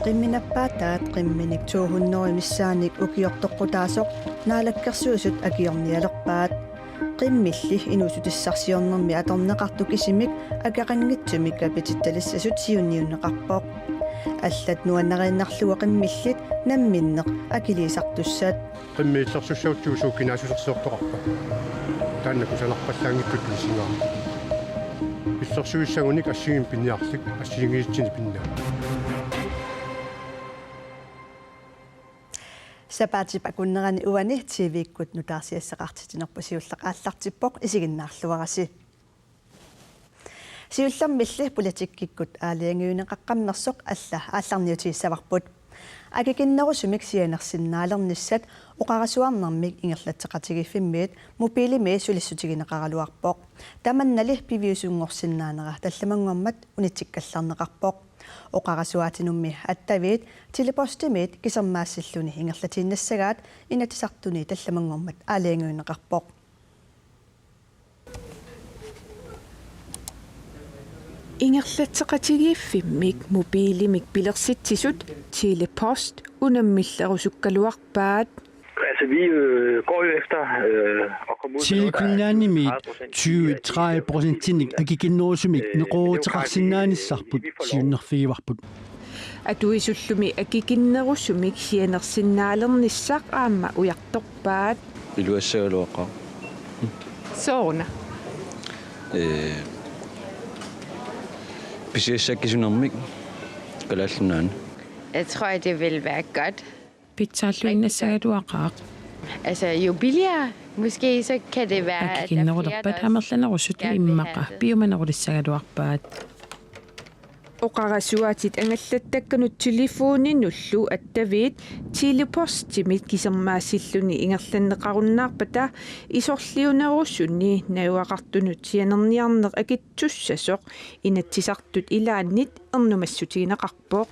qimminappaataat qimminik tuuhunnorimissaanik ukiortoqqutaasoq naalakkersuusut akiornialerpaat qimmilli inusutissarsiornermi atorneqartu kisimik akaqanngitsumik apitittalissassut siunniunneqarpoq аллат нуаннерииннарлуга qimмилlit намминнеq акилисартуссаат qimmiиллэрсуссаутсуусууккинаасулерсиортоқарпа тааннаку санарпаллаангиккут лисингаа иллэрсуиссагуник ассигин пинниарлик ассигингиитсини пиннаа сапаатип акуннерани уани тивиккут нутаарсиассақартитинерпу сиуллеқааллартиппоқ исигиннаарлуараси сиуллэрмилли политиккиккут аалиангиунеқаққамнерсоқ алла аалларниутииссаварпут акикиннерусумик сианерсиннаалерниссат оқарасуарнэрмик ингерлатсеқатигиффиммиит мобилими сулиссутигинеқаралуарпоқ таманнали пивиусунгорсиннаанера талламангуармат унитсиккалларнеқарпоқ оқарасуаатинумми аттавиит телепостимиит кисермаассиллуни ингерлатииннассагаат инатисартуни талламангуармат аалиангиунеқарпоқ ингерлатсеқатигииффиммик мобилимик пилерситсисут телепост унаммиллерусуккалуарпаат Altså vi går jo efter at komme ud Tilkunnaanimik 20-30% akikinnerusumik neqootеқарсиннаанissarput siunnerfigivarput атуисуллуми акикиннерусумик сианерсиннаалерниссақ аама уярторпаат илуассагалуаққа соона писиассаккисунэрмик калааллунаан Jeg tror, at det vil være godt. Pitsaarluinnassagaluaqaaq Altså, jo billigere, måske, så kan det være, at der er akkinnerulерpat hammerlanerusut immaqa piumanerulissagaluarpaat оқарасуатит ангаллаттакканут телефониннуллу аттавиит телепостимит кисермаассиллуни ингерланнеқаруннаарпата исорлиунеруссунни науақартунут сианерниарнеқ акитсуссасоқ инатсисартут илааннит эрнумассутигинеқарпоқ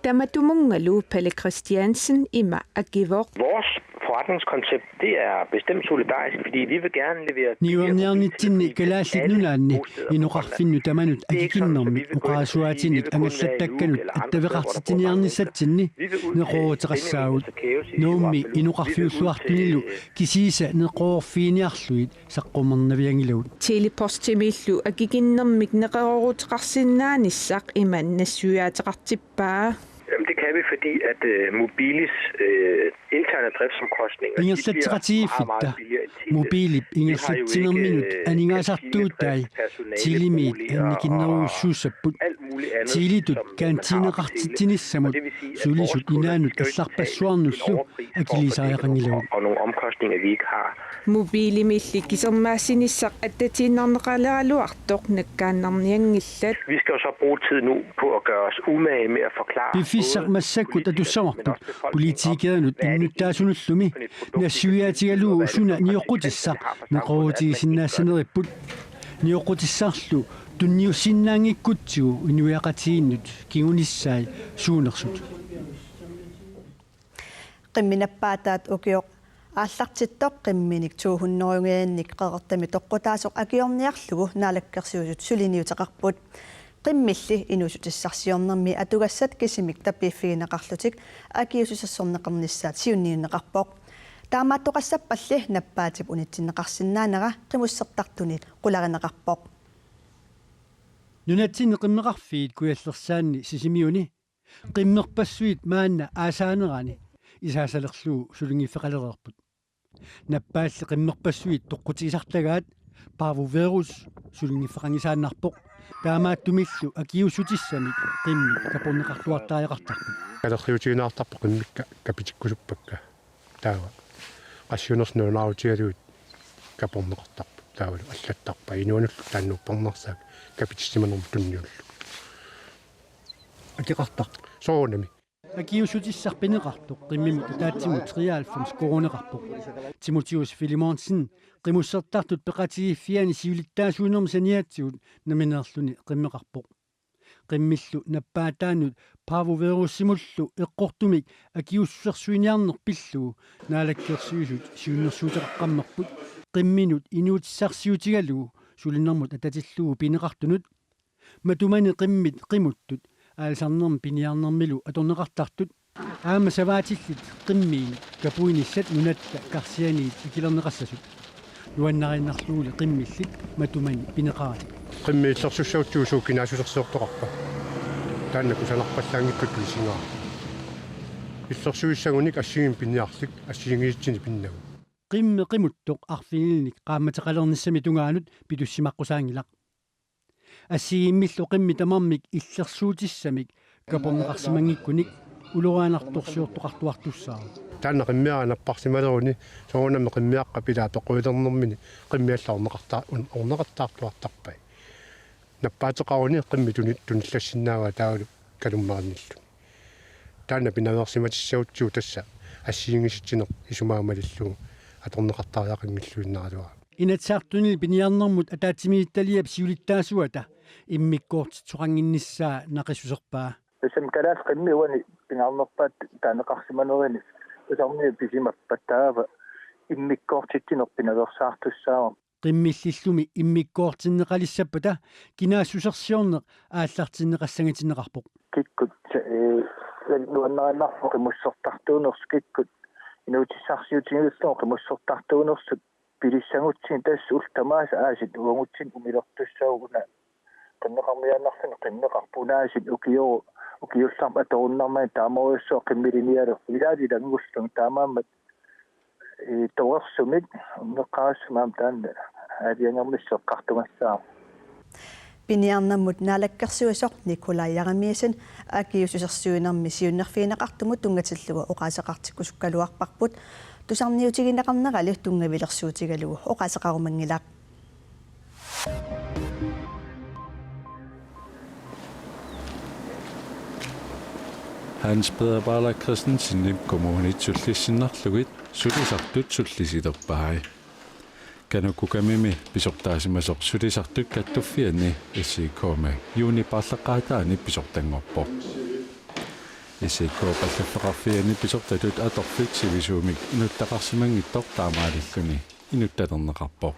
таматумунгалу Palle Christiansen има акивоқ vores forretningskoncept, det er bestemt solidarisk, fordi vi vil gerne levere niuarniarnitsinni kalaallinnunaanni inuqarfinnu tamanut akikinnermi uqaasuaatinik angallattakkanut attaveqartitiniarnissatsinni neqooteqassaagut nuummi inuqarfiulluartunilu kisiisa neqoorfiiniarluit saqqumernavиангилавут телепостимиллу акикиннэрмик неқерорутеқарсиннаанissaq иман нассуяатеқартиппаа Det kan vi, fordi at Mobilis interne driftsomkostninger ingerlattiqatigiiffitta mobilip ingerlatsinerminut aningaasartuuttai tilimit annikinneruussuussapput tilitut kantineqartitinissamut sulisut inaanut алларпассуарнуллу акилисариақангилавут og nogle omkostninger vi ikke har. мобилимилли кисермаассинissaq аттатииннарнеқалералуартоқ наккааннарниангиллат Vi skal jo så bruge tid nu på at gøre os umage med at forklare Bifissaq massakkut atussamarput politiikeranut innuttaasunulлуми нассуиаатигалуу суна ниоққутиссақ неқорутигисиннаассанериpput ниоққутиссаарлу тунниуссиннаангиккутсигу инуяқатииннут кигунissaai суунерсут qimminappaataat ukiоq ааллартиттоқ qimminik tuuhunnorugiannik qeqertami toqqutaasoq akiorniarlugu naalakkersuusut suliniuteqarput qimmilli inusutissarsiornermi atugassat kisimik tapiiffigineqarlutik akiususassorneqernissaat siunniunneqarpoq таамааттоқассаппалли наппаатип унитсиннеқарсинаанера қимуссертартунит қуларинеқарпоқ нунатсинне қиммеқарфиит куяллерсаанни сисимиуни қиммерпассуит маанна аасаанерани исаасалерлуу сулунгиффеқалерерпут наппаалли қиммерпассуит тоққутигисартагаат паавуверус сулунгиффеқангисааннарпоқ таамааттумиллу акиусутиссамик қимми капорнеқарлуартааяқартарпут калерриутигинаартарпо қиммикка капитиккусуппакка таава qassiunernuunaautigaluut kaporneqartarpu taavalu аллаттарпа инуануллу тааннуппарнерсаак капитиссиманерму тунниуллу акеқартар соонами акиусутиссарпинеқартоқ қиммими таатсимут 93 коронеқарпоқ тимотиус филимонсен қимуссертартут пеқатигиффиани сивилиттаасуунерми саниатсигут наминеерлуни қиммеқарпоқ qimillu nappaataanut paavuverussimmullu eqqortumik akiussерсуиниарнер пиллуу наалаккерсуисут сиуннэрсуутеқаққаммерпут qimminut inuutissarsiutigallugu sulinnermut atatilluu pineqartunut matumani qimmit qimuttut aalsarnerm piniarnermilu atorneqartartut aama savaatillit qimmiin kapuinissat nunatta karsianiit ikilerneqassasut nuannarinnarluuli qimmillit matumani pineqaati qimmiillersussauttuusuu kinaasusersiortoqarpa taannaku sanarpallaangikku tuisingaa иллерсуиссагуник ассигин пинниарлик ассигингиитсини пиннагу qimuttoq arfinilnik qaammataqalernisami tungaanut pitussimaqqusaangilaq assigimmillu qimmitamarmik illersuutissamik kaporneqarsimangikkunik uluraanartorsiortoqartuartussaa таанна қиммиаанаппарсималеруни соонамме қиммиаққа пилаа тоқуилернэрмини қиммиаллаарнеқартаа орнеқартаартуартарпай наппаатеқаруни қиммитуни туниллассиннаава таалу калуммаарниллу таанна пинаверсиматиссаутсуу тасса ассиингиситсинер исумаамалиллуу аторнеқартаариақангиллуиннаалуа инатсаартунил пиниарнэрмут атаатсимиитталиап сиулиттаасуата иммиккоортитсоқангиннссаа нақиссусерпаа Esem kalas qimmi wani pingarnerpaat taanеқарсиманерини усарни писимаппаттаава иммиккоортитсинер пинаверсаартуссаава qimmillillumi immikkoortinneqalissapputa kinaasussersiorneq ааллартиннеқассагатиннеқарпоқ киккут нуаннараннарфо қимуссертартуунерс киккут инуутиссарсиутингиллоо қимуссертартуунерсут пилиссагутсин тасс ултамаас аасит уангутсин умилертуссаагуна qinneqarmiaannarfin qinneqarpunaasит ukiullarma atorunnermai taamoriussoo qimmilinialu ilaadila ngullung taamaammat toersumit neqqaassumaam taanna aaliangermisseqqartumassaa piniarnammut naalakkersuisoq Nikolai-Jaremiisen akiususersuinermi siunnerfiineqartumut tungatillugu oqaaseqartikkusukkaluarparput tusarniutigineqarnerali tungavilersuutigalugu oqaaseqarumangilaq Hans Peder Barla Christensen kommunit sullissinarlugit sulisartut sullisiderpai kanukkukamimi pisortaasimasoq sulisartut kattuffiani issiikkoome juuni parleqqaataani pisortangorpo issiikkoo pallaffeqarfiani pisortatut atorfik sivisuumik inuttaqarsimangittor taamaalilluni inuttaterneqarpo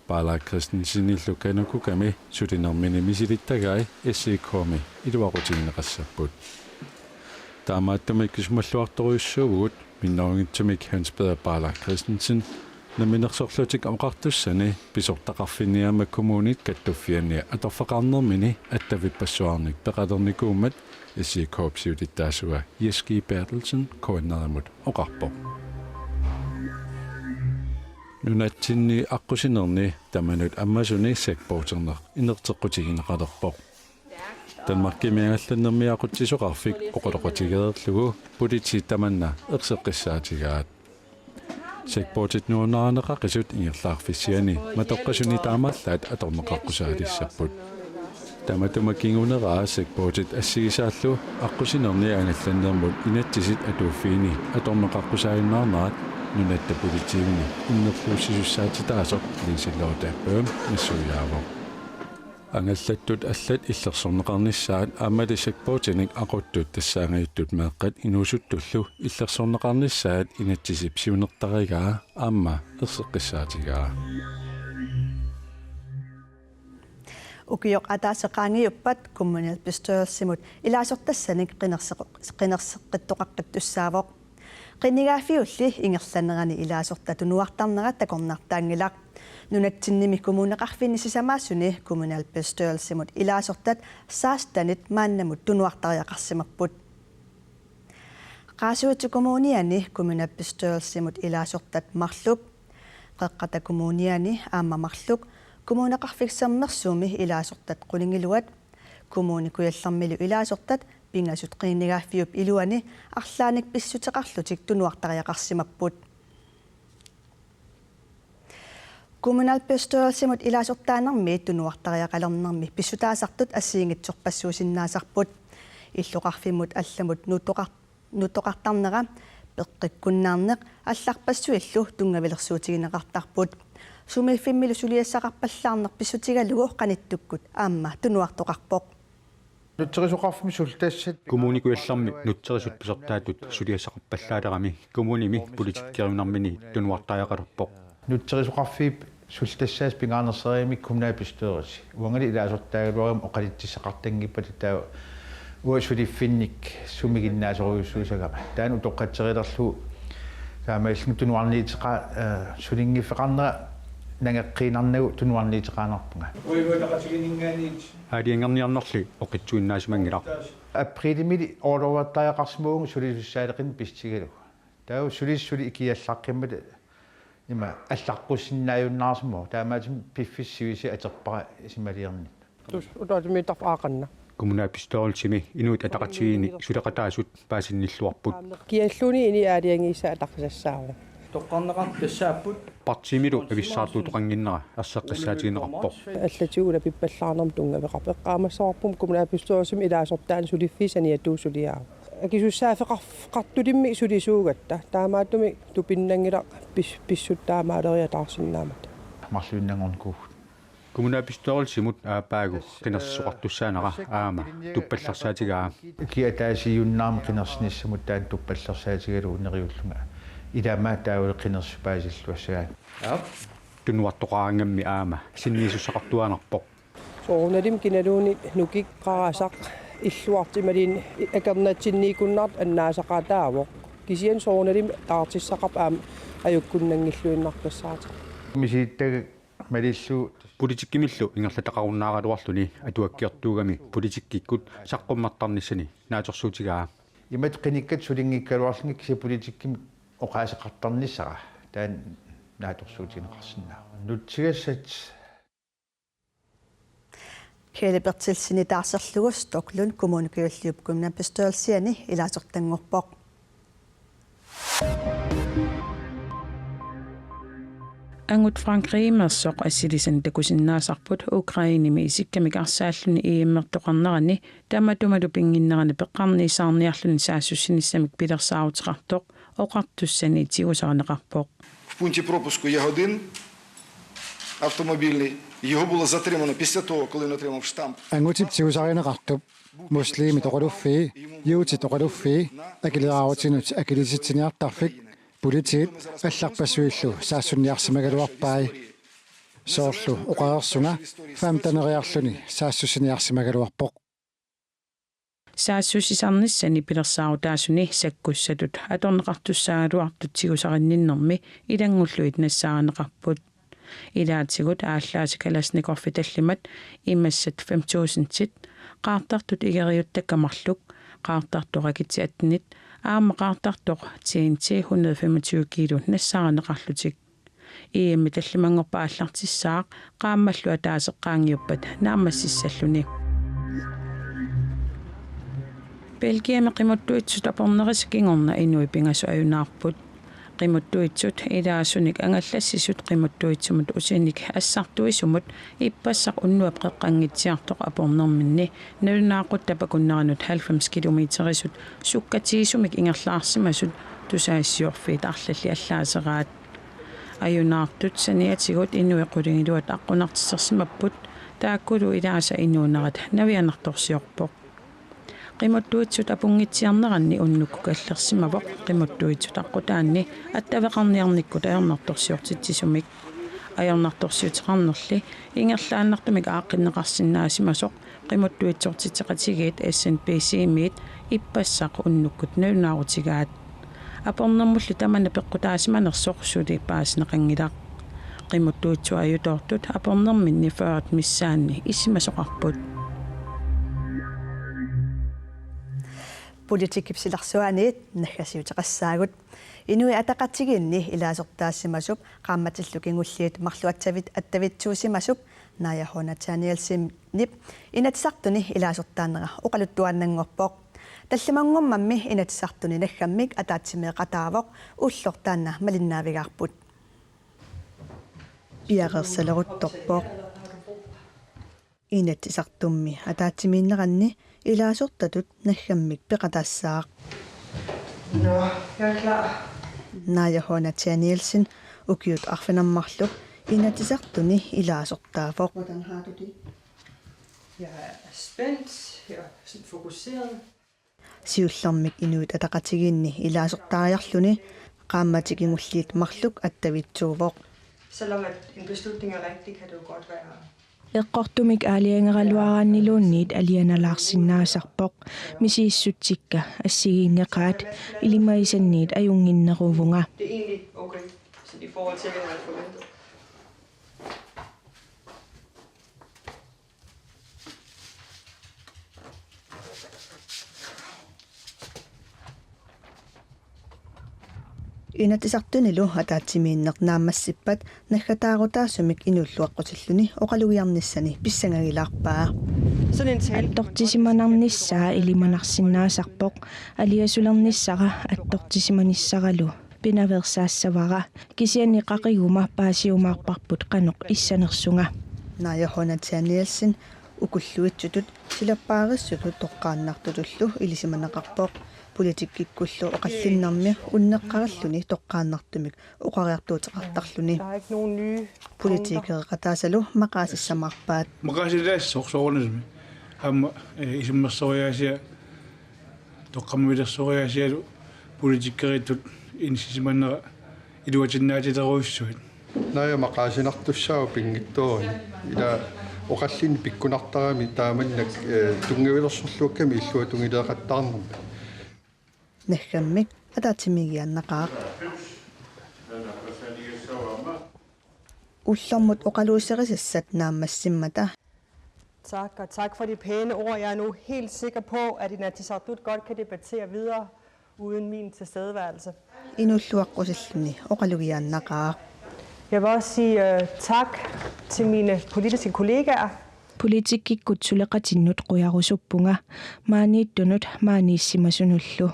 Barla Christensenillu kanukkukami sulinermini misilittagai issiikkoome iluaqutigineqassapput таамааттамиккисмаллуарторуйуссуугут миннерунгитсумик Hans Peder Barla Christensen наминерсорлутик амақартуссани писортақарфиниама коммунит каттуффиани аторфақарнермини аттавиппассуарник пеқалерникууммат иссикоопсиулиттаасуа Jeski Bertelsen коаннерамут оқарпо нунатсинни аққусинерни таманут аммасуни сакпоотернер инертеққутигинеқалерпо Danmarkimiangallannermiaquttisoqarfik oqoloqotigeerlugu politik tamanna erseqqissaatigaat sekportit nuunaraneqa qisut ingerlaarfissiani matoqqasuni taamarlaat atorneqaqqusaalissapput tamatumakinguneraa sekportit assigisaallu aqqusinerni anallannermut inattisit atuuffiini atorneqaqqusaayinnaarnaat nunatta politiivini innerluussisussaatitaasoq liisilloortaappaum nassuuyaavoq ангаллаттут аллат иллерсорнеқарнissaat аамалисакпоотиник ақуттут тассаангаюттут меэққат инуусуттуллу иллерсорнеқарнissaat инатсисип сиунертаригаа аама ерсеққиссаатигаа ukiyoq ataasеqaangiuppat kommunalbestørelsimut ilaasорtassаник qinерseqqittoqaqqittussaavoq qinigaafiulli ingerlanerani ilaasorta tunuartarnera takornartaangilaq nunattinnimi kommuneqarfinni sisamaassuni kommunalbestørelsimut ilaasortat saastanit maannamut tunuartariaqarsimerput qaasuutu kommuniani kommunalbestørelsimut ilaasortat marluk qeqqata kommuniani aamma marluk kommuneqarfiksermersuumi ilaasortat qulingiluat kommunikuyallermilu ilaasortat pingasut qiinigaafiup iluani arlaanik pissuteqarlutik tunuartariaqarsimapput kommunalbestørelsimut ilaasortaanermi tunuartariaqalernermi pissutaasartut assiingitsorpassuusinnaasarput illuqarfimut allamut nuttoqartarnera peqqikkunnaarneq алларпассуиллу тунгаvilерсуутигинеқартарпут сумиффиммилу сулиассақарпаллаарнер писсутигалугу қаниттуккут аама тунуартоқарпоқ нутсерисоқарфми султаассат коммуникуялларми нутсерисут писертаатут сулиассақарпаллаалерами коммуними политиккерунармини тунуартааяқалерпоқ нутсерисоқарфиип султассаас пингаарнерсериимик коммунаапистеерис уангали илаасортаагалуарам оқалитсисақартангиппати таа уасулиффинник сумигиннаасоруйуссуусагама таан утоққатсерилерлу таамаиллу тунуарниитеқа сулингиффеқарнера нагеққинарнагу тунуарниитеқаанарпунга уивуутақатигинингаанит аалиангерниарнерли оқитсуиннаасумангилар априлимили ордоваттаақарсимуугу сулисуссаалеқин пистигалу таа сулиссули икиаллаққиммат има аллаққуссиннааюннаарсимо таамаатим пиффиссивиси атерпара сималиерни тус утаатимиттарф аақанна коммунаапистоорсими инуит атақатигини сулеқатаасут паасинниллуарпут киаллуни ини аалиангиса атарсассаару тоққарнеқар тассааппут партимилу ависсаарту тоқангиннера ассеққиссаатигинеқарпо аллатигуна пиппаллаарнам тунгавеқар пеққаамассаварпум коммунаапистоорсими илаасортаан сулиффисани атуусулиаа акисуссаафеқартулимми сулисуугатта таамааттуми тупиннангила писсуттаамаалериатаарсиннаамат марлуиннангорнку коммунаапистоорсимут аапаагу қинерсоқартуссаанера аама туппалларсаатигаа киатаасиюннаама қинерсиниссамут таан туппалларсаатигалу нериуллунга илаамаа таавал қинерсупаасиллуассагаа тунуартоқаангамми аама синниисуссақартуаанерпоқ соорналим киналууни нукикқарасақ иллуартималин акернатсинникуннарт аннаасақатаавоқ кисиан соорналим таартиссақап аама аюккуннангиллуиннартассаати мисииттага малиллу политиккимиллу ингерлатақаруннааралуарлуни атуаккиортуугами политиккиккут саққуммартарниссани нааторсуутигаа имат қиниккат сулингиккалуарлуни киси политиккими оқаасеқартарниссара таан нааторсуутинеқарсинаа нутсигассат Kælebertilsini taaserlugu Stoklund kommunikøllиуп kommunapistørelsiani ilaasortangorpoq Angut Frankriimersoq assilisan takusinnaasarput Ukrainimi isikkamik arsaalluni iimmertoqarnerani tamatumalu pinginnerani peqqarniisaarniarluni saassussinnissamik pilersaarutiqartoq oqartussani tigusaarneqarpoq В пункті пропуску є один автомобільний. Його було затримано після того, коли він отримав штамп. Ангутип тигусаринеқартуп муслими тоқалуффи юути тоқалуффи акилерааутинут акилиситсиниартарфик политиит алларпассуиллу саассунниарсимагалуарпаи соорлу оқаерсунга фамтанериарлуни саассусиниарсимагалуарпоқ саассусисарниссани пилерсаарутаасуни саккуссатут аторнеқартуссаагалуартут тигусаринниннэрми илангуллуит нассаарнеқарпут илаатигут ааллааси каласникорфи таллимат имассат 5000-тит qaartartut igeriuttakkamарлук qaartartoqakitiatnit аама qaartartoq TNT 125 кило нассаарнеқарлутик иимми таллимангорпа аллартиссаақ qaammallu атаасеққаангиуппат наамассиссаллуни Belgiame qimuttuitsut aporneris kingorna inui pingasu ajunаарput qimuttuitsut ilaasunik angallassisut qimuttuitsumut usinik assartuisumut ippassaq unnuap qeqqangitsiartoq apornerminni nalunaaqut tapakunneranut 90 kilometerisut sukkatiisumik ingerlaarsimasut tusaassiorfiit arlalli allaaseраат ajunaartut saniatigut inui qulingiluat aqqunartissersimapput taakkulu ilaasa inuunerat navianartorsiorpoq qimuttuitsut apungitsiarneranni unnukku kallersimavoq qimuttuitsut aqqutaanni attavaqarniarnikkut ajarnartorsiortitsisumik ajarnartorsiutiqarnerli ingerlaannartumik aaqqinneqarsinnaasimasoq qimuttuitsortitseqatigiit SNPC-miit ippassaq unnukkut nalunaarutigaat apornermullu tamana peqqutaasimanersoq suli paasneqangilaq qimuttuitsu ajutortut apornerminni 40 missaanni issimasoqarput Politikipsilarsuaniit naggasiuteqassaagut inui ataqatiginni ilaasortaassimassup qaammatillukingulliit marluattavit attavitsuusimasup naajahuna Danielsim-nip inatisartuni ilaasortaannera oqaluttuannangorpoq tallimangormammi inatisartuni naggammik ataatsimeeqataavoq ullortaanna malinnaavigaarput iaqersaleruttorpoq inatisartummi ataatsimiinneranni ilaasortatut naggammik peqataassaaq naajahuna Danielsin ukiut arfinammarlu inatisartuni ilaasortaavoq Jeg er spændt, jeg er sådan fokuseret. siullarmik inuit ataqatiginni ilaasortaariarluni qaammatikingulliit marluk attavitsuuvoq Selvom at en beslutning er rigtig, kan det jo godt være. Eqqortumik aaliangeralluaraanniluunniit alianalaarsinnaasarpoq misiissutsikka assigiinneqaat ilimaisanniit ajunginneruvunga. Det er egentlig okay, så i forhold til, hvad jeg havde forventet. Inatisartunilu ataatimiinneq naammassippat naggataaruutaasumik inulluaqqutilluni oqalugiarnissani pissangagilaarpaa. Attortisimanarnissaa ilimanarsinnaasarpoq aliasularnissara attortisimanissaralu pinaversaassavara kisiani qaqiguma paasiumaarparput qanoq issanersunga. Naajahona Danielsen ukulluitsutut silappaarissutu toqqaannartutullu ilisimanaqarpoq politikkikkullu oqallinnarmi unneqqaralluni toqqaannartumik oqariartuuteqartarluni politiikereqataasalu maqaasissamarpaat maqaasilaassorsoornismi amma isimmersoriaasia toqqammilersoriaasialu politikkeritut inisisimannera iluatinnaatiteruissuit naaya maqaasinartussaagu pingittuuni ila oqallini pikkunartarami taamannak tungivilersorluukkami illuatungileeqattarnermi Nehkammik ataatimigiannaqaaq. Ullermut oqaluuserisissat naammassimmata. Tak, og tak for de pæne ord. Jeg er nu helt sikker på, at Inatsisartut godt kan debattere videre uden min tilstedeværelse. Inulluaqqusilluni oqalugiannaqaaq. Jeg vil også sige tak til mine politiske kollegaer. Politikikkut suleqatinnut qujarusuppunga maaniittunut maaniissimasunullu.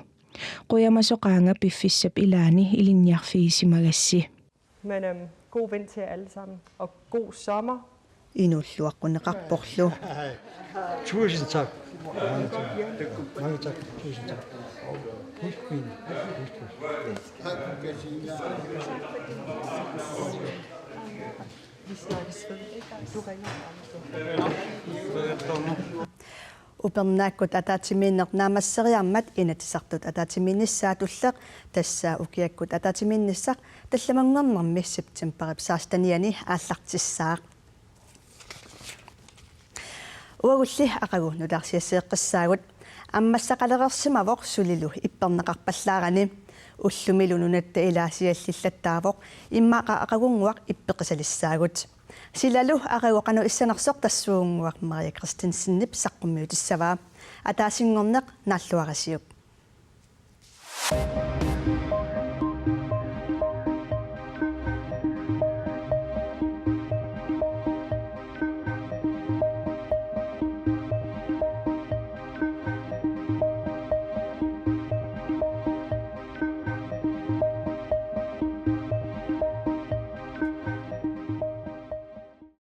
Quyamasoqaanga piffissap ilaani ilinniarfiisimagassi. Men god vind til jer alle sammen, og god sommer. Inulluaqqunneqarporlu. Tusind tak. Mange tak. Tusind tak. Vi snakkes ved. Du ringer. Upernaakut ataatimiinneq naamasseriarmat inatisartut ataatimiinnissaatulleq tassaa ukiakkut ataatimiinnissaq tallamangornermi septemberip saastaniani aallartissaaq uagulli aqagu nularsiaseeqqissaagut аммассақалерерсимавоқ сулилу иппернеқарпаллаарани уллумилу нунатта илаасиаллиллаттаавоқ иммақа ақагунгуақ иппеқисалиссаагут силалу ақагоқану иссанерсоқ тассуунгуақ Мария Кристенсеннип саққуммиутиссаваа атаасингорнеқ нааллуарасиуп